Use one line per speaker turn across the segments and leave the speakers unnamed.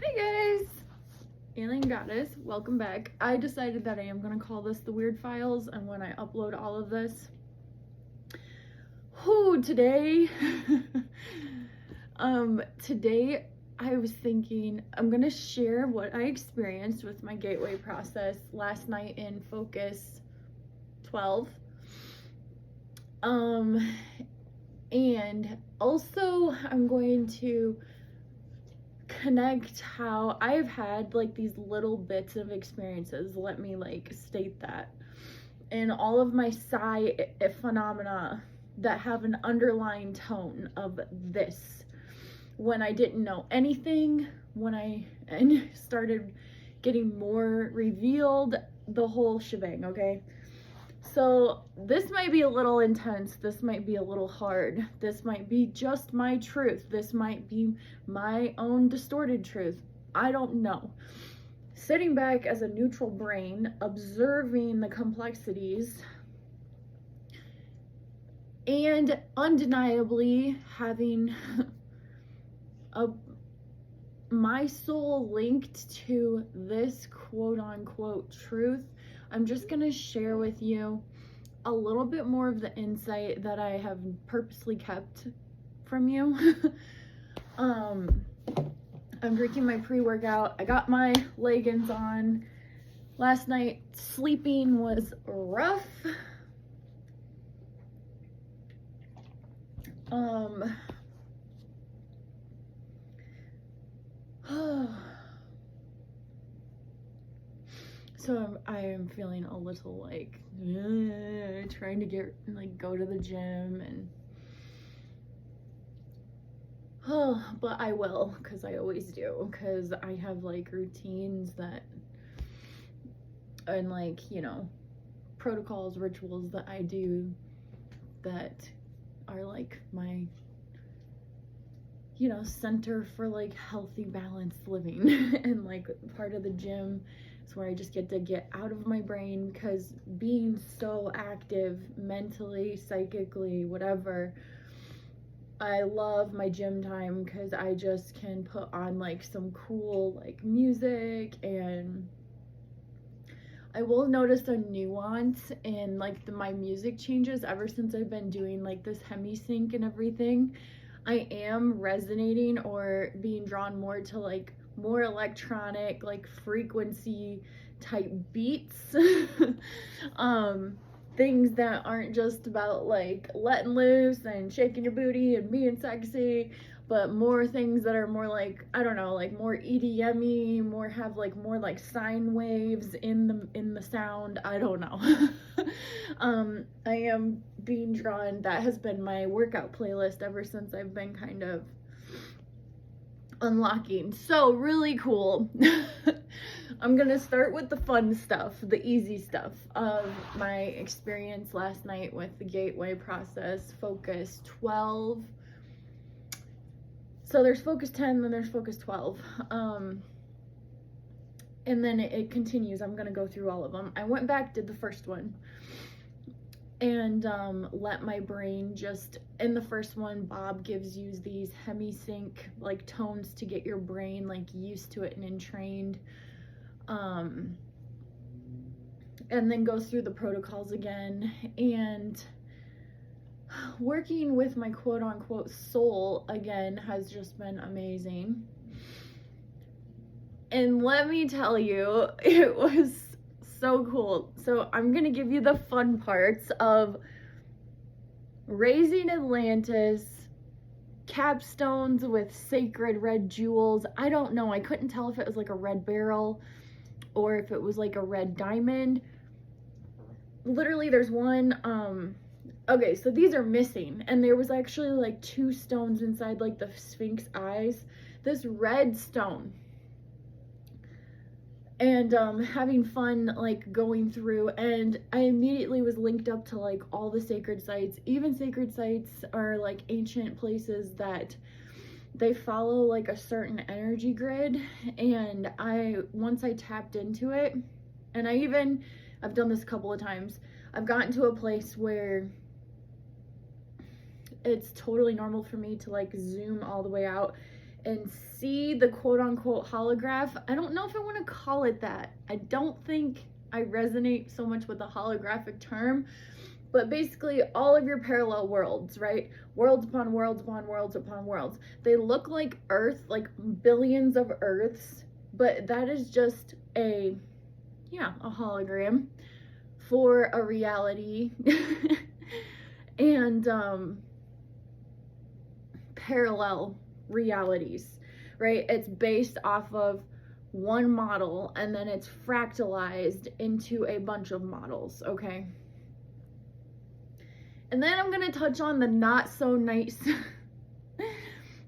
Hey guys, Alien Goddess, welcome back. I decided that I am going to call this the Weird Files, and when I upload all of this, today today I was thinking I'm going to share what I experienced with my gateway process last night in Focus 12. And also I'm going to connect how I've had like these little bits of experiences, let me like state that, and all of my psi phenomena that have an underlying tone of this when I didn't know anything, when I started getting more revealed, the whole shebang. Okay, so this might be a little intense, this might be a little hard, this might be just my truth, this might be my own distorted truth. I don't know. Sitting back as a neutral brain, observing the complexities, and undeniably having my soul linked to this quote-unquote truth, I'm just gonna share with you a little bit more of the insight that I have purposely kept from you. I'm drinking my pre-workout. I got my leggings on. Last night sleeping was rough. So I am feeling a little like trying to go to the gym, and but I will, because I always do, because I have like routines that, and like, protocols, rituals that I do that are like my center for like healthy, balanced living. And like part of the gym is where I just get to get out of my brain, because being so active mentally, psychically, whatever, I love my gym time because I just can put on like some cool like music. And I will notice a nuance in like my music changes ever since I've been doing like this Hemi sync and everything. I am resonating or being drawn more to like more electronic, like frequency type beats. Things that aren't just about like letting loose and shaking your booty and being sexy, but more things that are more like, I don't know, like more EDM-y, more have like more like sine waves in the sound. I don't know. I am being drawn, that has been my workout playlist ever since I've been kind of unlocking. So really cool. I'm gonna start with the fun stuff, the easy stuff of my experience last night with the gateway process, Focus 12. So there's Focus 10, then there's Focus 12. And then it continues. I'm gonna go through all of them. I went back, did the first one, and let my brain just, in the first one, Bob gives you these hemi-sync like tones to get your brain like used to it and entrained, and then goes through the protocols again. And working with my quote-unquote soul again has just been amazing. And let me tell you, it was so cool. So I'm gonna give you the fun parts of raising Atlantis, capstones with sacred red jewels. I don't know, I couldn't tell if it was like a red beryl or if it was like a red diamond. Literally there's one, okay, so these are missing, and there was actually like 2 stones inside like the Sphinx eyes. This red stone. And having fun like going through, and I immediately was linked up to like all the sacred sites. Even sacred sites are like ancient places that they follow like a certain energy grid, and once I tapped into it, and I've done this a couple of times, I've gotten to a place where it's totally normal for me to like zoom all the way out and see the quote-unquote holograph. I don't know if I want to call it that. I don't think I resonate so much with the holographic term, but basically all of your parallel worlds, right? Worlds upon worlds upon worlds upon worlds. They look like Earth, like billions of Earths, but that is just a hologram for a reality. And parallel realities, right? It's based off of one model and then it's fractalized into a bunch of models, okay? And then I'm gonna touch on the not so nice,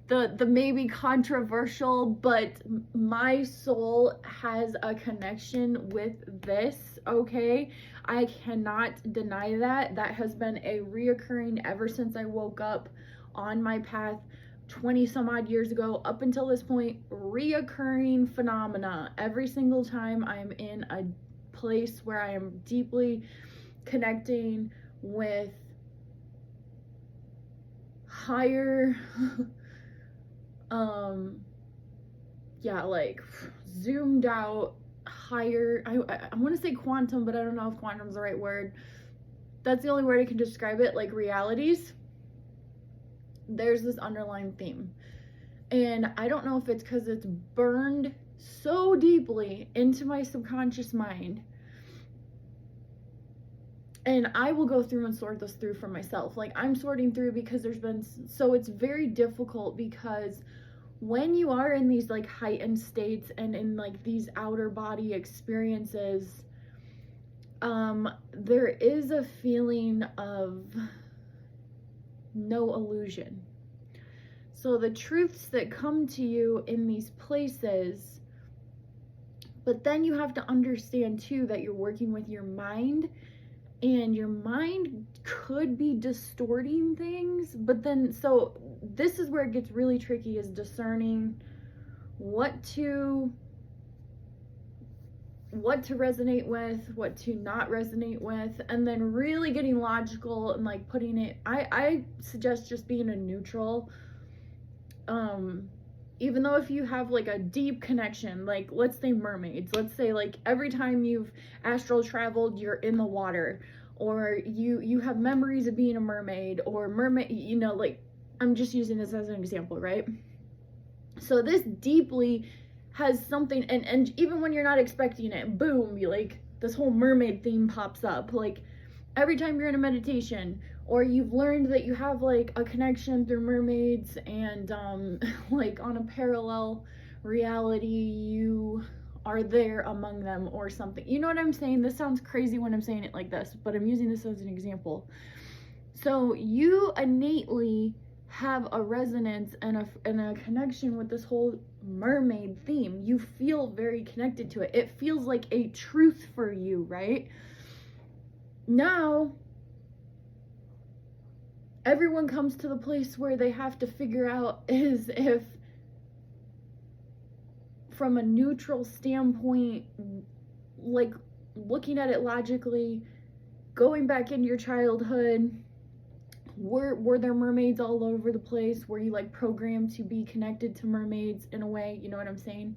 the maybe controversial, but my soul has a connection with this, okay? I cannot deny that. That has been a reoccurring ever since I woke up on my path 20 some odd years ago up until this point, reoccurring phenomena. Every single time I'm in a place where I am deeply connecting with higher like zoomed out higher, I want to say quantum, but I don't know if quantum's the right word. That's the only word I can describe it, like realities. There's this underlying theme, and I don't know if it's because it's burned so deeply into my subconscious mind, and I will go through and sort this through for myself. Like, I'm sorting through because it's very difficult, because when you are in these like heightened states and in like these outer body experiences, there is a feeling of no illusion. So the truths that come to you in these places, but then you have to understand too that you're working with your mind, and your mind could be distorting things. But then, so this is where it gets really tricky, is discerning what to resonate with, what to not resonate with, and then really getting logical and like putting it, I suggest just being a neutral. Even though if you have like a deep connection, like let's say mermaids, let's say like every time you've astral traveled, you're in the water, or you have memories of being a mermaid, or mermaid, you know, like I'm just using this as an example, right? So this deeply has something, and even when you're not expecting it, boom, you like this whole mermaid theme pops up. Like every time you're in a meditation, or you've learned that you have like a connection through mermaids, and like on a parallel reality you are there among them or something. You know what I'm saying? This sounds crazy when I'm saying it like this, but I'm using this as an example. So you innately have a resonance and a connection with this whole mermaid theme. You feel very connected to it. It feels like a truth for you, right? Now, everyone comes to the place where they have to figure out is if, from a neutral standpoint, like looking at it logically, going back into your childhood, were there mermaids all over the place? Were you like programmed to be connected to mermaids in a way? You know what I'm saying?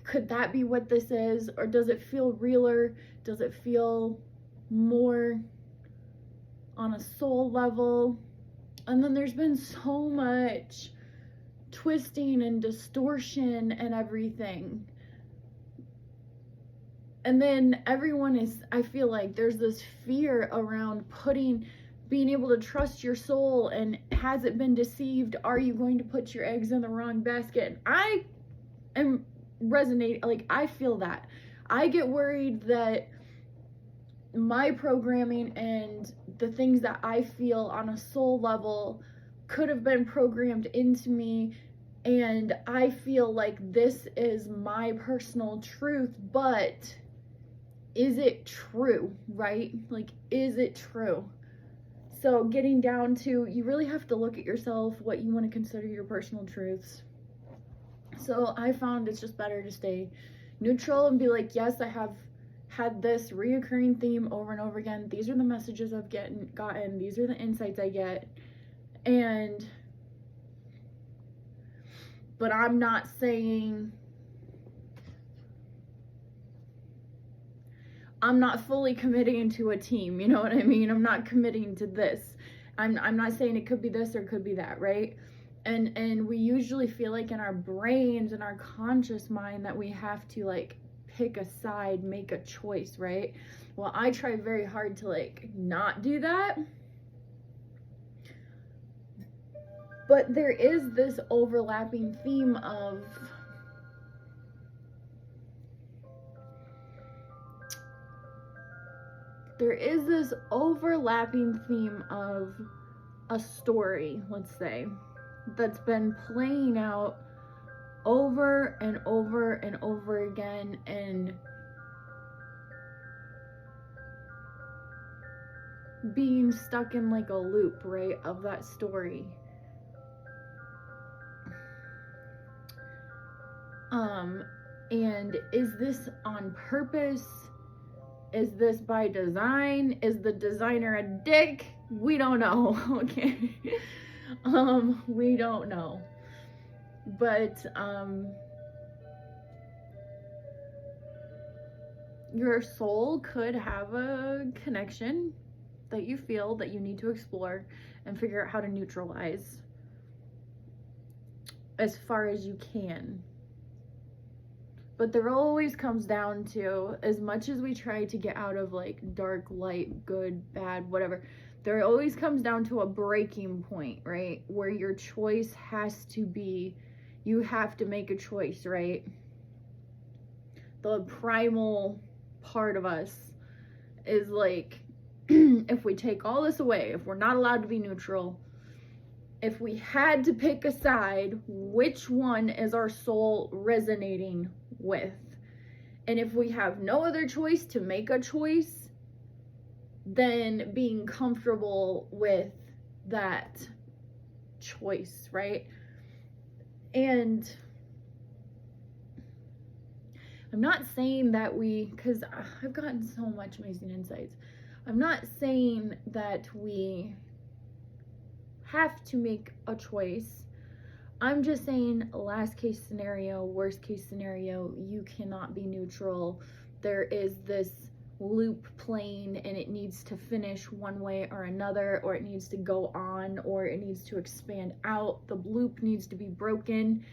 Could that be what this is? Or does it feel realer? Does it feel more on a soul level? And then there's been so much twisting and distortion and everything. And then everyone is, I feel like there's this fear around being able to trust your soul, and has it been deceived? Are you going to put your eggs in the wrong basket? I am resonating, like I feel that. I get worried that my programming and the things that I feel on a soul level could have been programmed into me, and I feel like this is my personal truth, but is it true, right? Like, is it true? So getting down to, you really have to look at yourself, what you want to consider your personal truths. So I found it's just better to stay neutral and be like, yes, I have had this reoccurring theme over and over again. These are the messages I've gotten. These are the insights I get. But I'm not saying, I'm not fully committing to a team, you know what I mean? I'm not committing to this. I'm not saying it could be this or it could be that, right? And we usually feel like in our brains and our conscious mind that we have to like pick a side, make a choice, right? Well, I try very hard to like not do that. But there is this overlapping theme of a story, let's say, that's been playing out over and over and over again, and being stuck in like a loop, right, of that story. And is this on purpose? Is this by design? Is the designer a dick? We don't know. Okay. We don't know. But your soul could have a connection that you feel that you need to explore and figure out how to neutralize as far as you can. But there always comes down to, as much as we try to get out of like dark, light, good, bad, whatever, there always comes down to a breaking point, right? Where your choice has to be, you have to make a choice, right? The primal part of us is like, if we take all this away, if we're not allowed to be neutral, if we had to pick a side, which one is our soul resonating with? And if we have no other choice to make a choice, then being comfortable with that choice, right? And I'm not saying that because I've gotten so much amazing insights. I'm not saying that we have to make a choice. I'm just saying, last case scenario, worst case scenario, you cannot be neutral. There is this loop playing and it needs to finish one way or another, or it needs to go on, or it needs to expand out. The loop needs to be broken.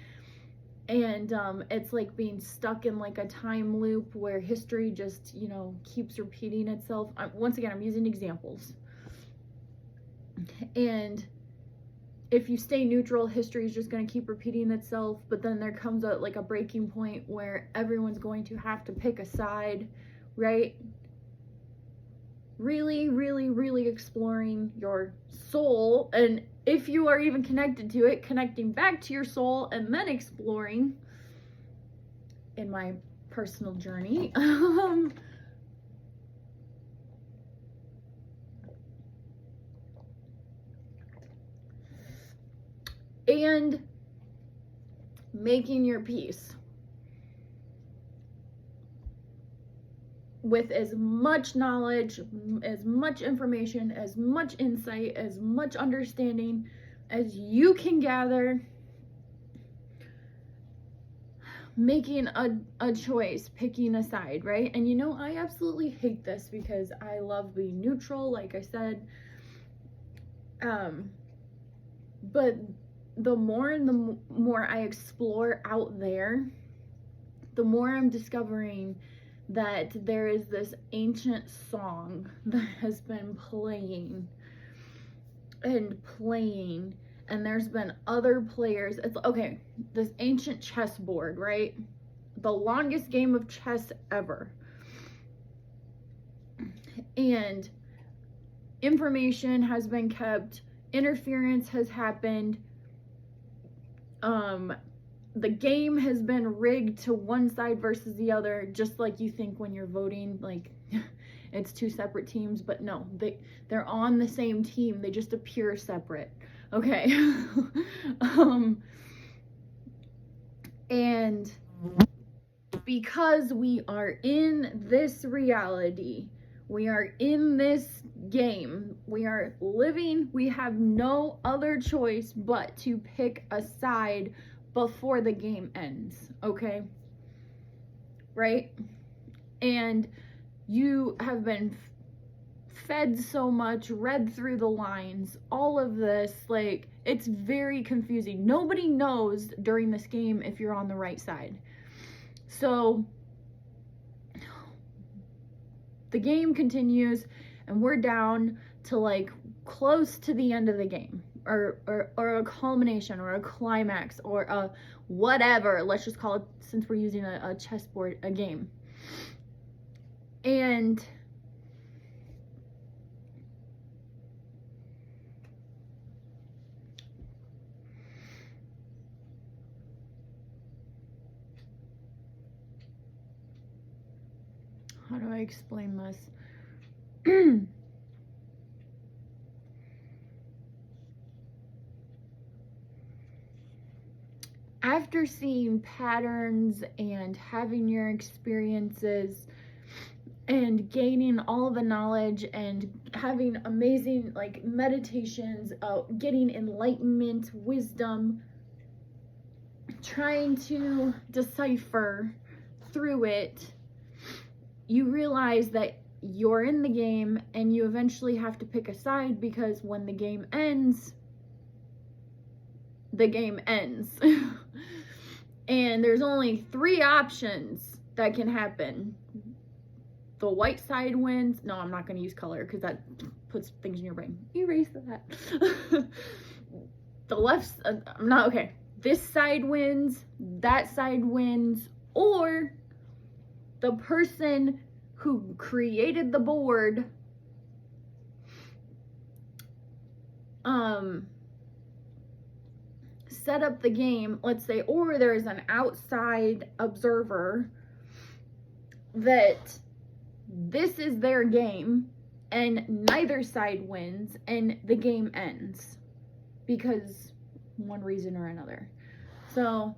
And it's like being stuck in like a time loop where history just, keeps repeating itself. Once again, I'm using examples. And if you stay neutral, history is just going to keep repeating itself. But then there comes a breaking point where everyone's going to have to pick a side, right? Really, really, really exploring your soul. And if you are even connected to it, connecting back to your soul and then exploring, in my personal journey, and making your peace with as much knowledge, as much information, as much insight, as much understanding as you can gather, making a choice, picking a side, right? And I absolutely hate this because I love being neutral, like I said, but the more and the more I explore out there, the more I'm discovering that there is this ancient song that has been playing and playing, and there's been other players. It's okay, this ancient chessboard, right? The longest game of chess ever. And information has been kept, interference has happened, the game has been rigged to one side versus the other, just like you think when you're voting, like it's two separate teams, but no, they're on the same team, they just appear separate, okay? And because we are in this reality, we are in this game, we are living, we have no other choice but to pick a side, before the game ends, okay? Right? And you have been fed so much, read through the lines, all of this, like, it's very confusing. Nobody knows during this game if you're on the right side. So the game continues, and we're down to like close to the end of the game, or a culmination, or a climax, or a whatever. Let's just call it, since we're using a chessboard, a game. And how do I explain this? After seeing patterns and having your experiences and gaining all the knowledge and having amazing like meditations, getting enlightenment, wisdom, trying to decipher through it, you realize that you're in the game and you eventually have to pick a side, because when the game ends, the game ends. And there's only 3 options that can happen. The white side wins. No, I'm not going to use color because that puts things in your brain. Erase that. The left, I'm not, okay. This side wins, that side wins, or the person who created the board set up the game, let's say, or there's an outside observer that this is their game and neither side wins and the game ends because one reason or another. So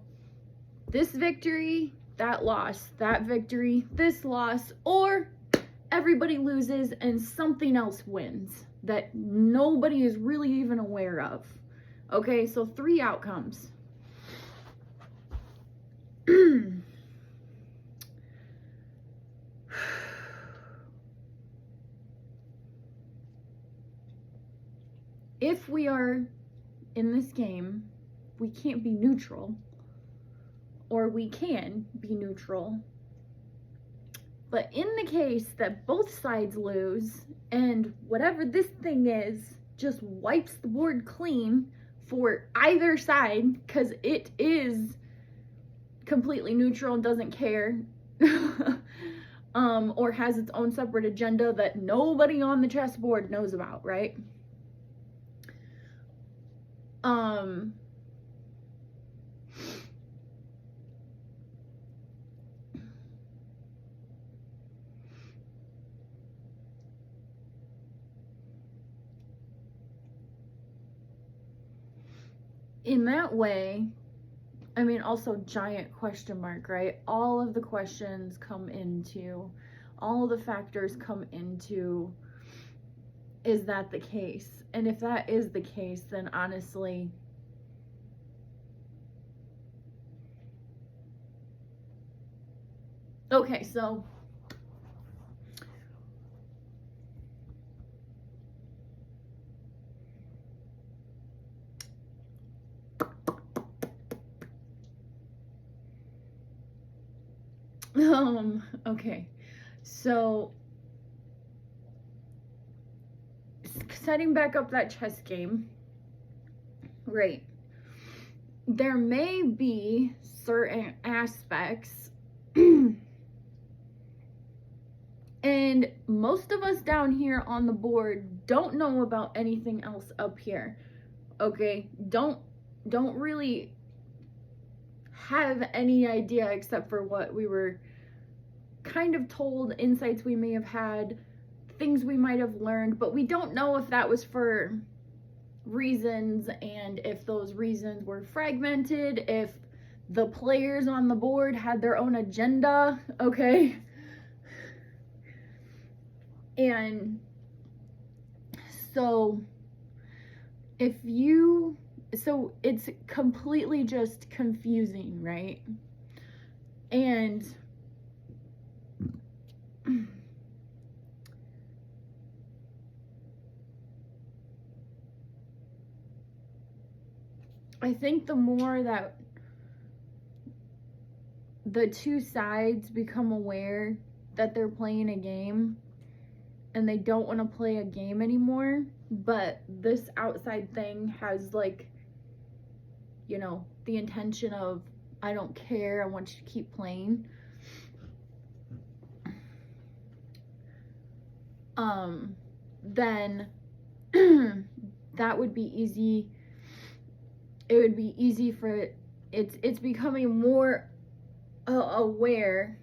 this victory, that loss, that victory, this loss, or everybody loses and something else wins that nobody is really even aware of. Okay, so 3 outcomes. If we are in this game, we can't be neutral, or we can be neutral. But in the case that both sides lose and whatever this thing is just wipes the board clean for either side, because it is completely neutral and doesn't care, or has its own separate agenda that nobody on the chessboard knows about, right? In that way, I mean, also giant question mark, right? All of the questions come into, all of the factors come into, is that the case? And if that is the case, then honestly, okay, so okay, so setting back up that chess game, right? There may be certain aspects, and most of us down here on the board don't know about anything else up here, okay? Don't really have any idea except for what we were kind of told, insights we may have had, things we might have learned, but we don't know if that was for reasons, and if those reasons were fragmented, if the players on the board had their own agenda, okay? And so if you so it's completely just confusing, right? And I think the more that the two sides become aware that they're playing a game and they don't want to play a game anymore, but this outside thing has, like, you know, the intention of, I don't care, I want you to keep playing. Then that would be easy. It would be easy for it's becoming more aware.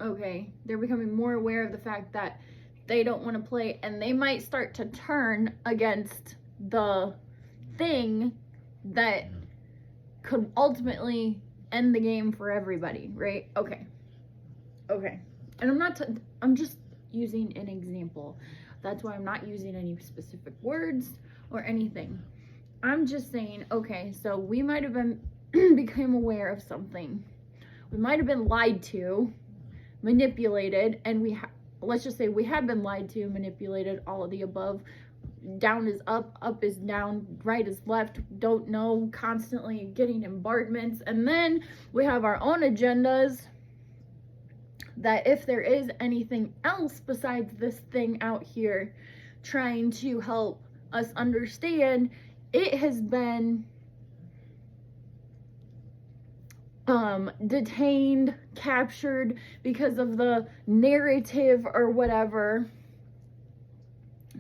Okay, they're becoming more aware of the fact that they don't want to play, and they might start to turn against the thing that could ultimately end the game for everybody, right? Okay. And I'm just using an example. That's why I'm not using any specific words or anything. I'm just saying, okay, so we might have been became aware of something. We might have been lied to, manipulated, and let's just say we have been lied to, manipulated, all of the above. Down is up, up is down, right is left, don't know, constantly getting bombardments. And then we have our own agendas that if there is anything else besides this thing out here trying to help us understand, it has been detained, captured because of the narrative or whatever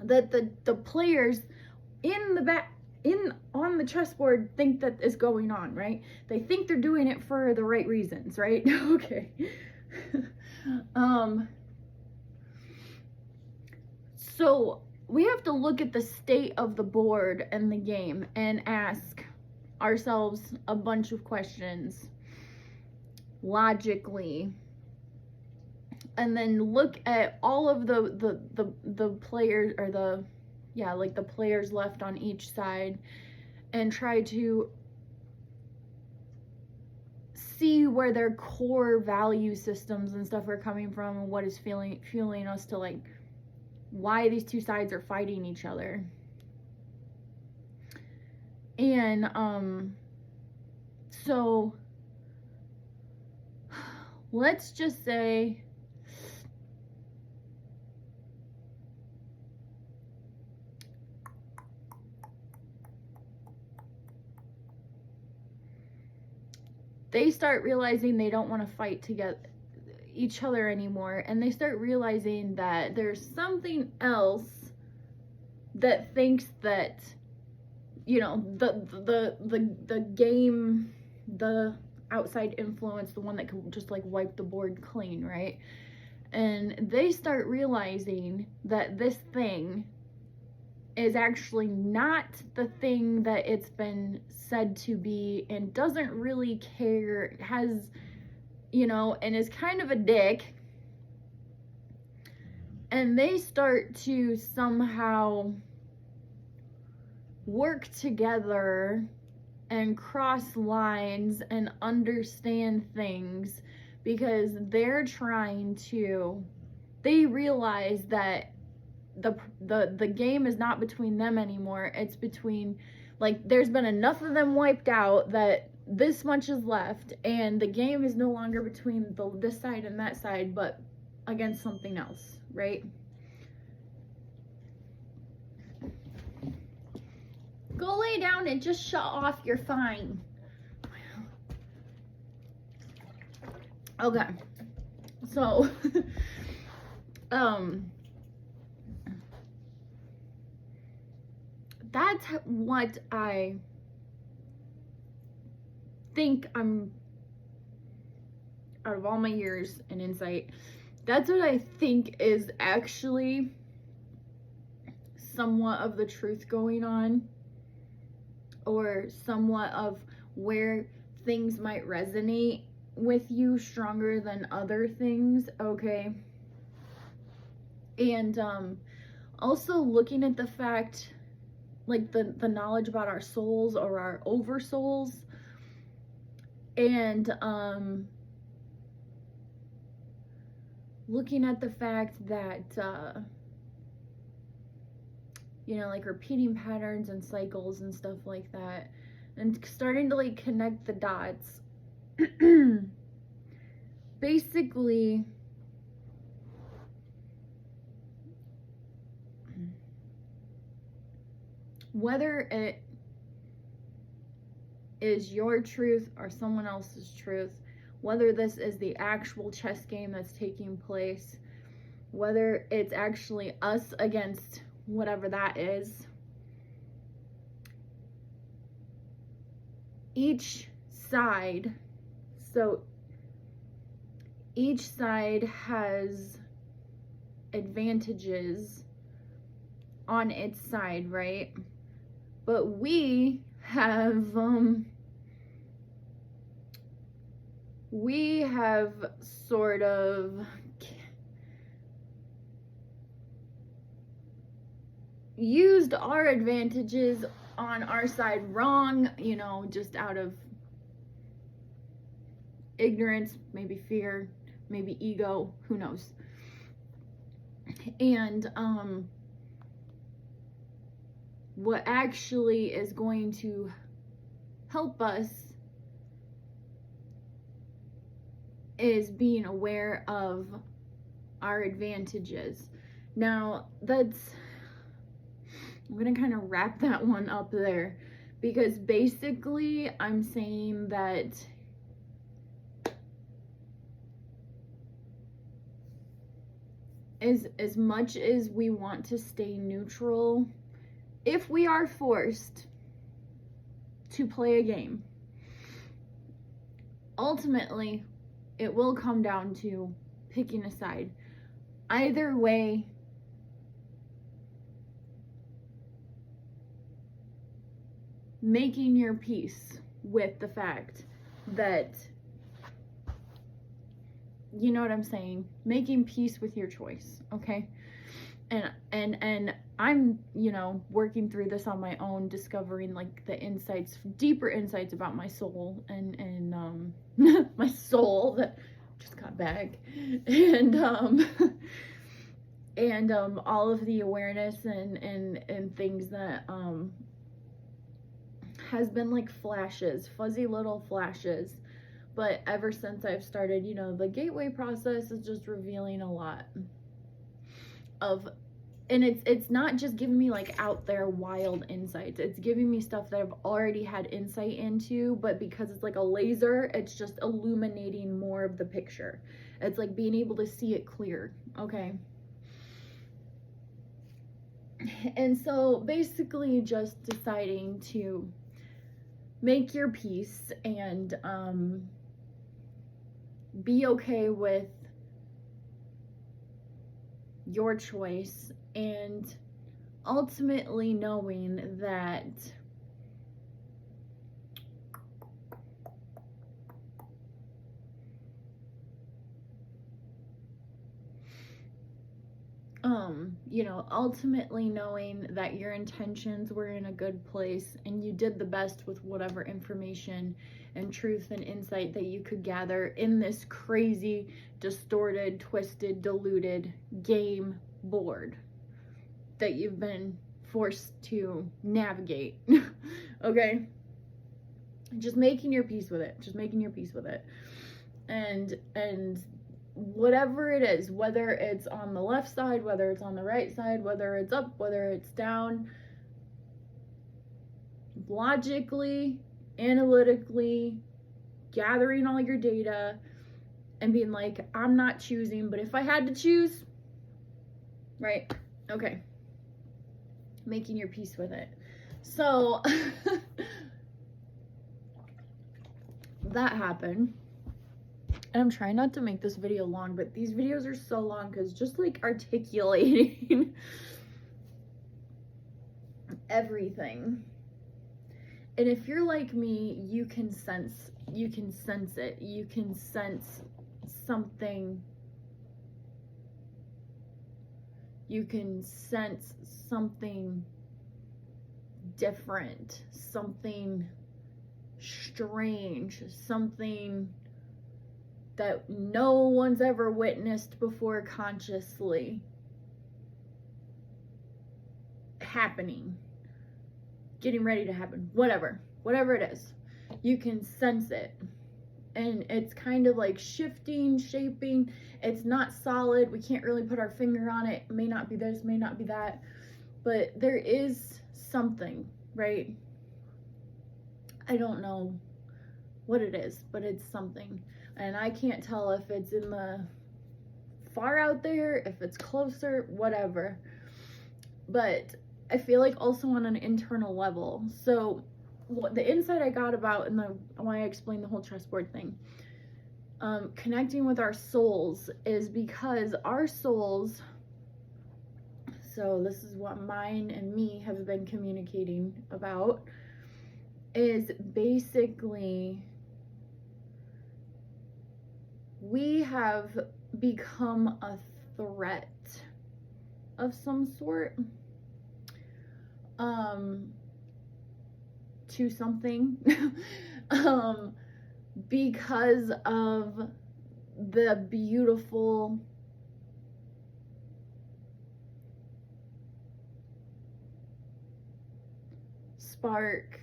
that the players on the chessboard think that is going on, right? They think they're doing it for the right reasons, right? Okay. So we have to look at the state of the board and the game and ask ourselves a bunch of questions logically, and then look at all of the players, or the players left on each side, and try to see where their core value systems and stuff are coming from, and what is fueling us to, like, why these two sides are fighting each other. And so let's just say they start realizing they don't want to fight together each other anymore, and they start realizing that there's something else that thinks that, you know, the game, the outside influence, the one that can just, like, wipe the board clean, right? And they start realizing that this thing is actually not the thing that it's been said to be, and doesn't really care, has, you know, and is kind of a dick. And they start to somehow work together and cross lines and understand things, because they realize that the game is not between them anymore. It's between, like, there's been enough of them wiped out that this much is left, and the game is no longer between this side and that side, but against something else, right? Go lay down and just shut off. You're fine. Okay. So, that's what I think I'm, out of all my years and insight, that's what I think is actually somewhat of the truth going on, or somewhat of where things might resonate with you stronger than other things, okay? And also looking at the fact, like the knowledge about our souls or our oversouls. And looking at the fact that you know, like repeating patterns and cycles and stuff like that, and starting to like connect the dots. Basically, whether it is your truth or someone else's truth, whether this is the actual chess game that's taking place, whether it's actually us against whatever that is, each side has advantages on its side, right? But we have sort of used our advantages on our side wrong, you know, just out of ignorance, maybe fear, maybe ego, who knows. And what actually is going to help us is being aware of our advantages. Now, I'm gonna kind of wrap that one up there, because basically I'm saying that as much as we want to stay neutral, if we are forced to play a game, ultimately it will come down to picking a side. Either way, making your peace with the fact that, you know what I'm saying, making peace with your choice, okay? And I'm, you know, working through this on my own, discovering like the insights, deeper insights about my soul and my soul that just got back, and all of the awareness and things that has been like flashes, fuzzy little flashes. But ever since I've started, you know, the gateway process is just revealing a lot of, and it's not just giving me like out there wild insights, it's giving me stuff that I've already had insight into, but because it's like a laser, it's just illuminating more of the picture. It's like being able to see it clear, okay? And so basically just deciding to make your peace and be okay with your choice, and ultimately knowing that you know, ultimately knowing that your intentions were in a good place and you did the best with whatever information and truth and insight that you could gather in this crazy, distorted, twisted, diluted game board that you've been forced to navigate. Okay? Just making your peace with it. Just making your peace with it. And whatever it is, whether it's on the left side, whether it's on the right side, whether it's up, whether it's down, logically, analytically, gathering all your data and being like, I'm not choosing, but if I had to choose, right? Okay. Making your peace with it. So that happened. And I'm trying not to make this video long, but these videos are so long because just like articulating everything. And if you're like me, you can sense it. You can sense something. You can sense something different, something strange, something that no one's ever witnessed before consciously happening, getting ready to happen, whatever it is, you can sense it. And it's kind of like shifting, shaping. It's not solid. We can't really put our finger on it. It may not be this, may not be that, but there is something, right? I don't know what it is, but it's something. And I can't tell if it's in the far out there, if it's closer, whatever. But I feel like also on an internal level. So what the insight I got about, and why I explained the whole chessboard thing, connecting with our souls, is because our souls, so this is what mine and me have been communicating about, is basically we have become a threat of some sort to something because of the beautiful spark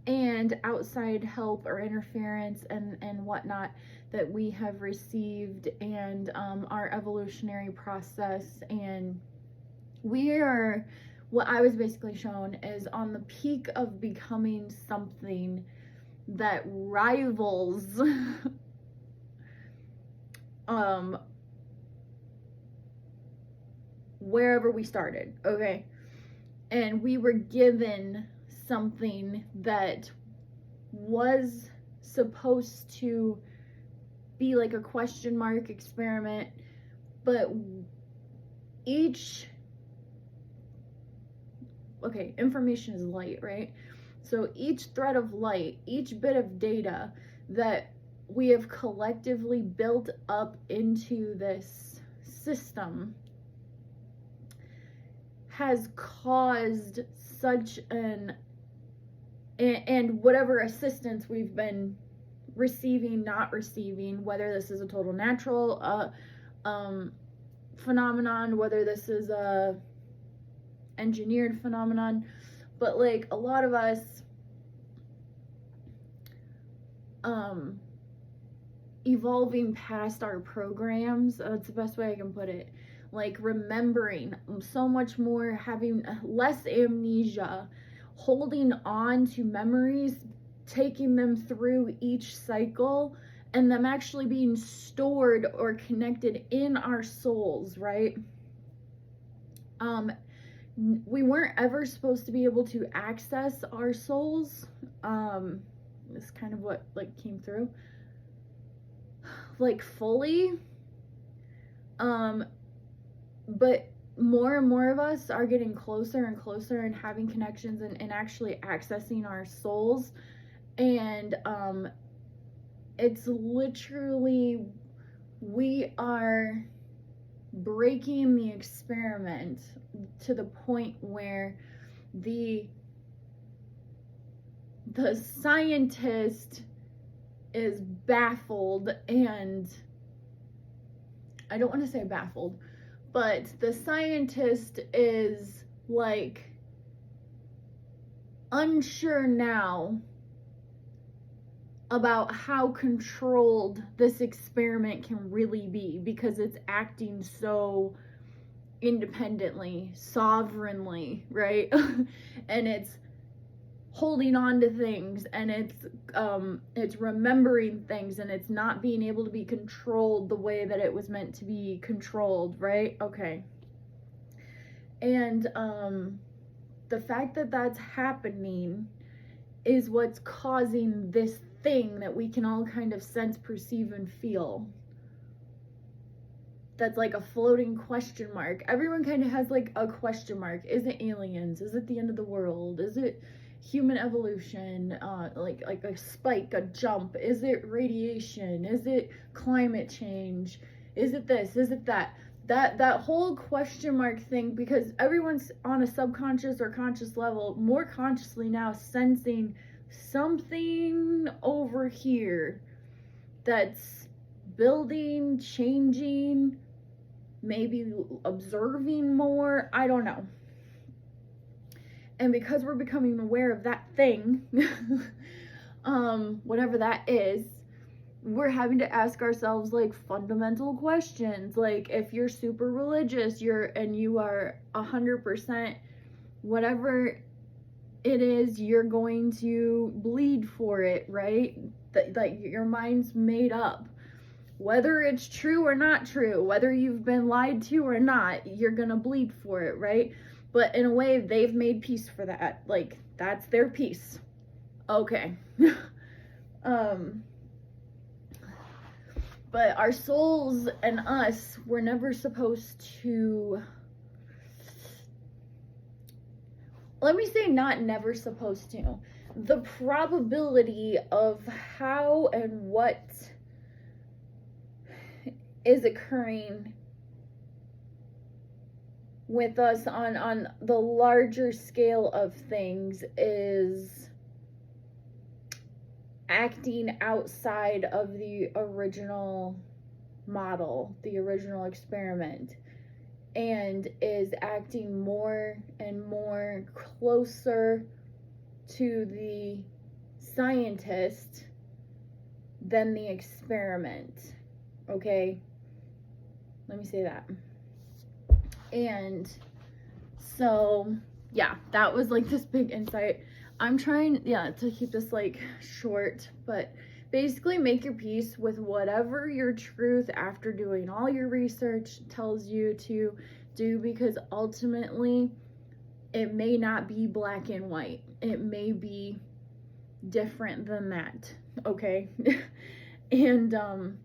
and outside help or interference and whatnot that we have received, and our evolutionary process. And we are, what I was basically shown is on the peak of becoming something that rivals wherever we started, okay? And we were given something that was supposed to be like a question mark experiment, but information is light, right? So each thread of light, each bit of data that we have collectively built up into this system has caused such and whatever assistance we've been receiving, not receiving, whether this is a total natural phenomenon, whether this is a engineered phenomenon, but like a lot of us evolving past our programs, that's the best way I can put it, like remembering so much more, having less amnesia, holding on to memories, taking them through each cycle, and them actually being stored or connected in our souls, right? We weren't ever supposed to be able to access our souls. This is kind of what like came through, like fully. But more and more of us are getting closer and closer and having connections and actually accessing our souls. And it's literally, we are breaking the experiment to the point where the scientist is baffled, and I don't want to say baffled, but the scientist is like unsure now about how controlled this experiment can really be, because it's acting so independently, sovereignly, right? And it's holding on to things, and it's remembering things, and it's not being able to be controlled the way that it was meant to be controlled, right? Okay. And the fact that that's happening is what's causing this thing that we can all kind of sense, perceive, and feel. That's like a floating question mark. Everyone kind of has like a question mark. Is it aliens? Is it the end of the world? Is it human evolution? Like a spike, a jump? Is it radiation? Is it climate change? Is it this? Is it that? That whole question mark thing, because everyone's on a subconscious or conscious level, more consciously now, sensing something over here that's building, changing, maybe observing more. I don't know. And because we're becoming aware of that thing, whatever that is, we're having to ask ourselves like fundamental questions. Like, if you're super religious, you are 100% whatever it is, you're going to bleed for it, right? Like, your mind's made up. Whether it's true or not true, whether you've been lied to or not, you're gonna bleed for it, right? But in a way, they've made peace for that. Like, that's their peace. Okay. But our souls and us were never supposed to, let me say not never supposed to. The probability of how and what is occurring with us on the larger scale of things is acting outside of the original model, the original experiment, and is acting more and more closer to the scientist than the experiment. Okay? Let me say that. And so, yeah, that was like this big insight. I'm trying, to keep this like short, but basically make your peace with whatever your truth after doing all your research tells you to do, because ultimately it may not be black and white. It may be different than that, okay? And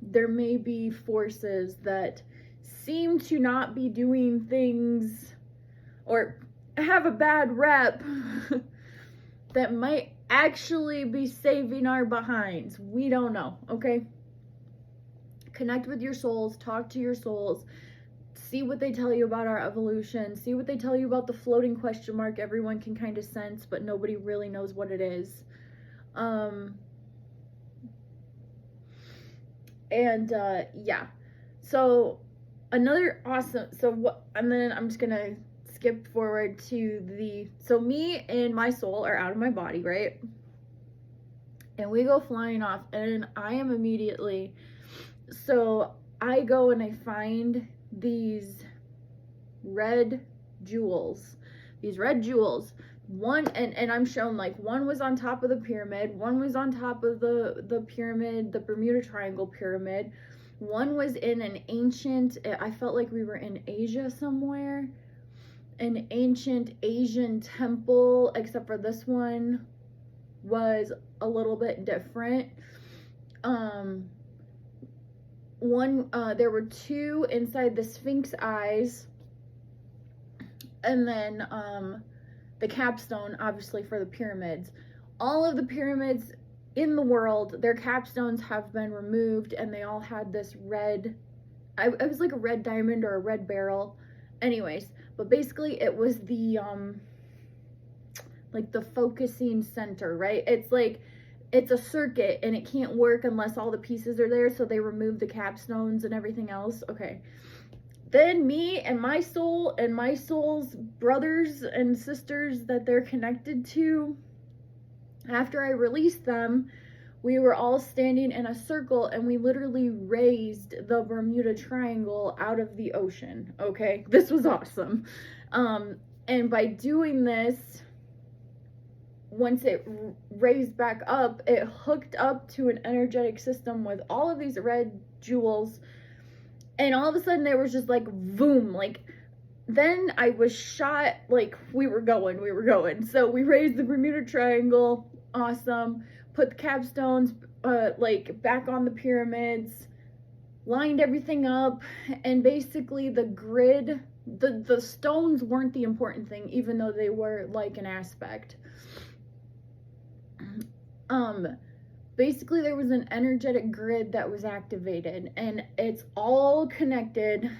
there may be forces that seem to not be doing things or have a bad rep that might actually be saving our behinds. We don't know, okay? Connect with your souls, talk to your souls, see what they tell you about our evolution, see what they tell you about the floating question mark everyone can kind of sense, but nobody really knows what it is. Yeah. So another awesome, and then I'm just gonna skip forward to so me and my soul are out of my body, right? And we go flying off, and I am immediately, so I go and I find these red jewels. One, and I'm shown like one was on top of the pyramid, one was on top of the pyramid, the Bermuda Triangle pyramid. One was in an ancient, I felt like we were in Asia somewhere, an ancient Asian temple, except for this one was a little bit different. There were two inside the Sphinx eyes, and then the capstone, obviously, for the pyramids. All of the pyramids in the world, their capstones have been removed, and they all had this red, it was like a red diamond or a red beryl. Anyways, but basically it was the like the focusing center, right? It's like, it's a circuit and it can't work unless all the pieces are there, so they removed the capstones and everything else. Okay. Then me and my soul and my soul's brothers and sisters that they're connected to, after I released them, we were all standing in a circle and we literally raised the Bermuda Triangle out of the ocean, okay? This was awesome. And by doing this, once it raised back up, it hooked up to an energetic system with all of these red jewels, and all of a sudden there was just like, boom, like, then I was shot, like, we were going. So we raised the Bermuda Triangle, awesome, put the capstones, like, back on the pyramids, lined everything up, and basically the grid, the stones weren't the important thing, even though they were, like, an aspect. basically there was an energetic grid that was activated, and it's all connected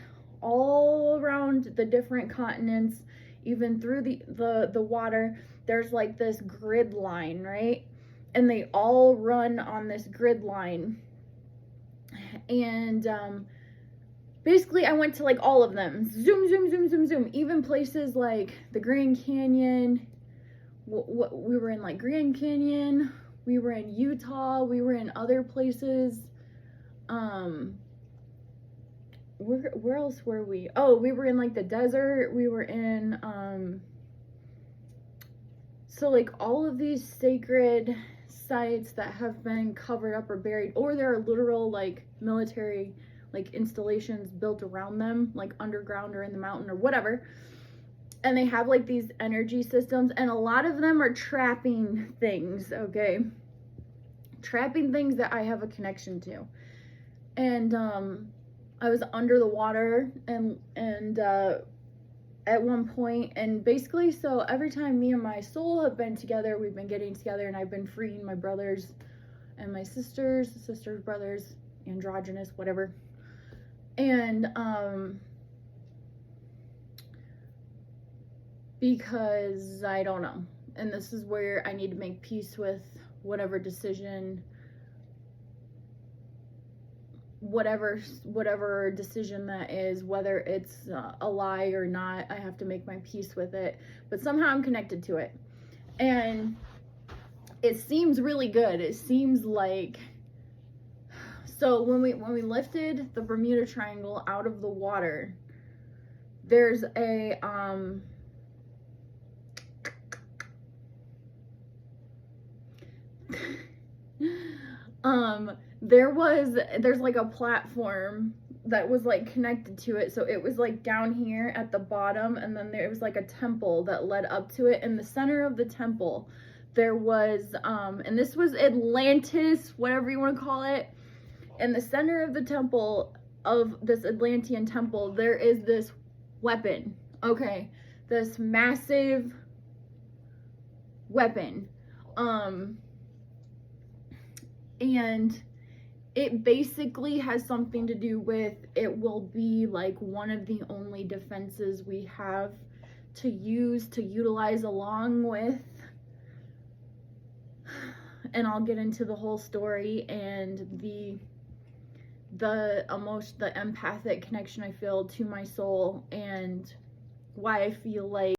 all around the different continents, even through the water. There's like this grid line, right? And they all run on this grid line. And basically I went to like all of them. Zoom, zoom, zoom, zoom, zoom. Even places like the Grand Canyon. We were in like Grand Canyon. We were in Utah. We were in other places. Where else were we? Oh, we were in like the desert. We were in so like all of these sacred sites that have been covered up or buried, or there are literal like military like installations built around them, like underground or in the mountain or whatever. And they have like these energy systems, and a lot of them are trapping things, okay? Trapping things that I have a connection to. And I was under the water and at one point, and basically, so every time me and my soul have been together, we've been getting together, and I've been freeing my brothers and my sisters, brothers, androgynous, whatever. And because I don't know, and this is where I need to make peace with whatever decision, whatever decision that is, whether it's a lie or not. I have to make my peace with it, but somehow I'm connected to it, and it seems really good. It seems like, so when we lifted the Bermuda Triangle out of the water, there's a there's like a platform that was like connected to it. So it was like down here at the bottom, and then there was like a temple that led up to it. In the center of the temple, there was and this was Atlantis, whatever you want to call it. In the center of the temple, of this Atlantean temple, there is this weapon, okay? This massive weapon. And it basically has something to do with, it will be like one of the only defenses we have to utilize along with, and I'll get into the whole story and the empathic connection I feel to my soul, and why I feel like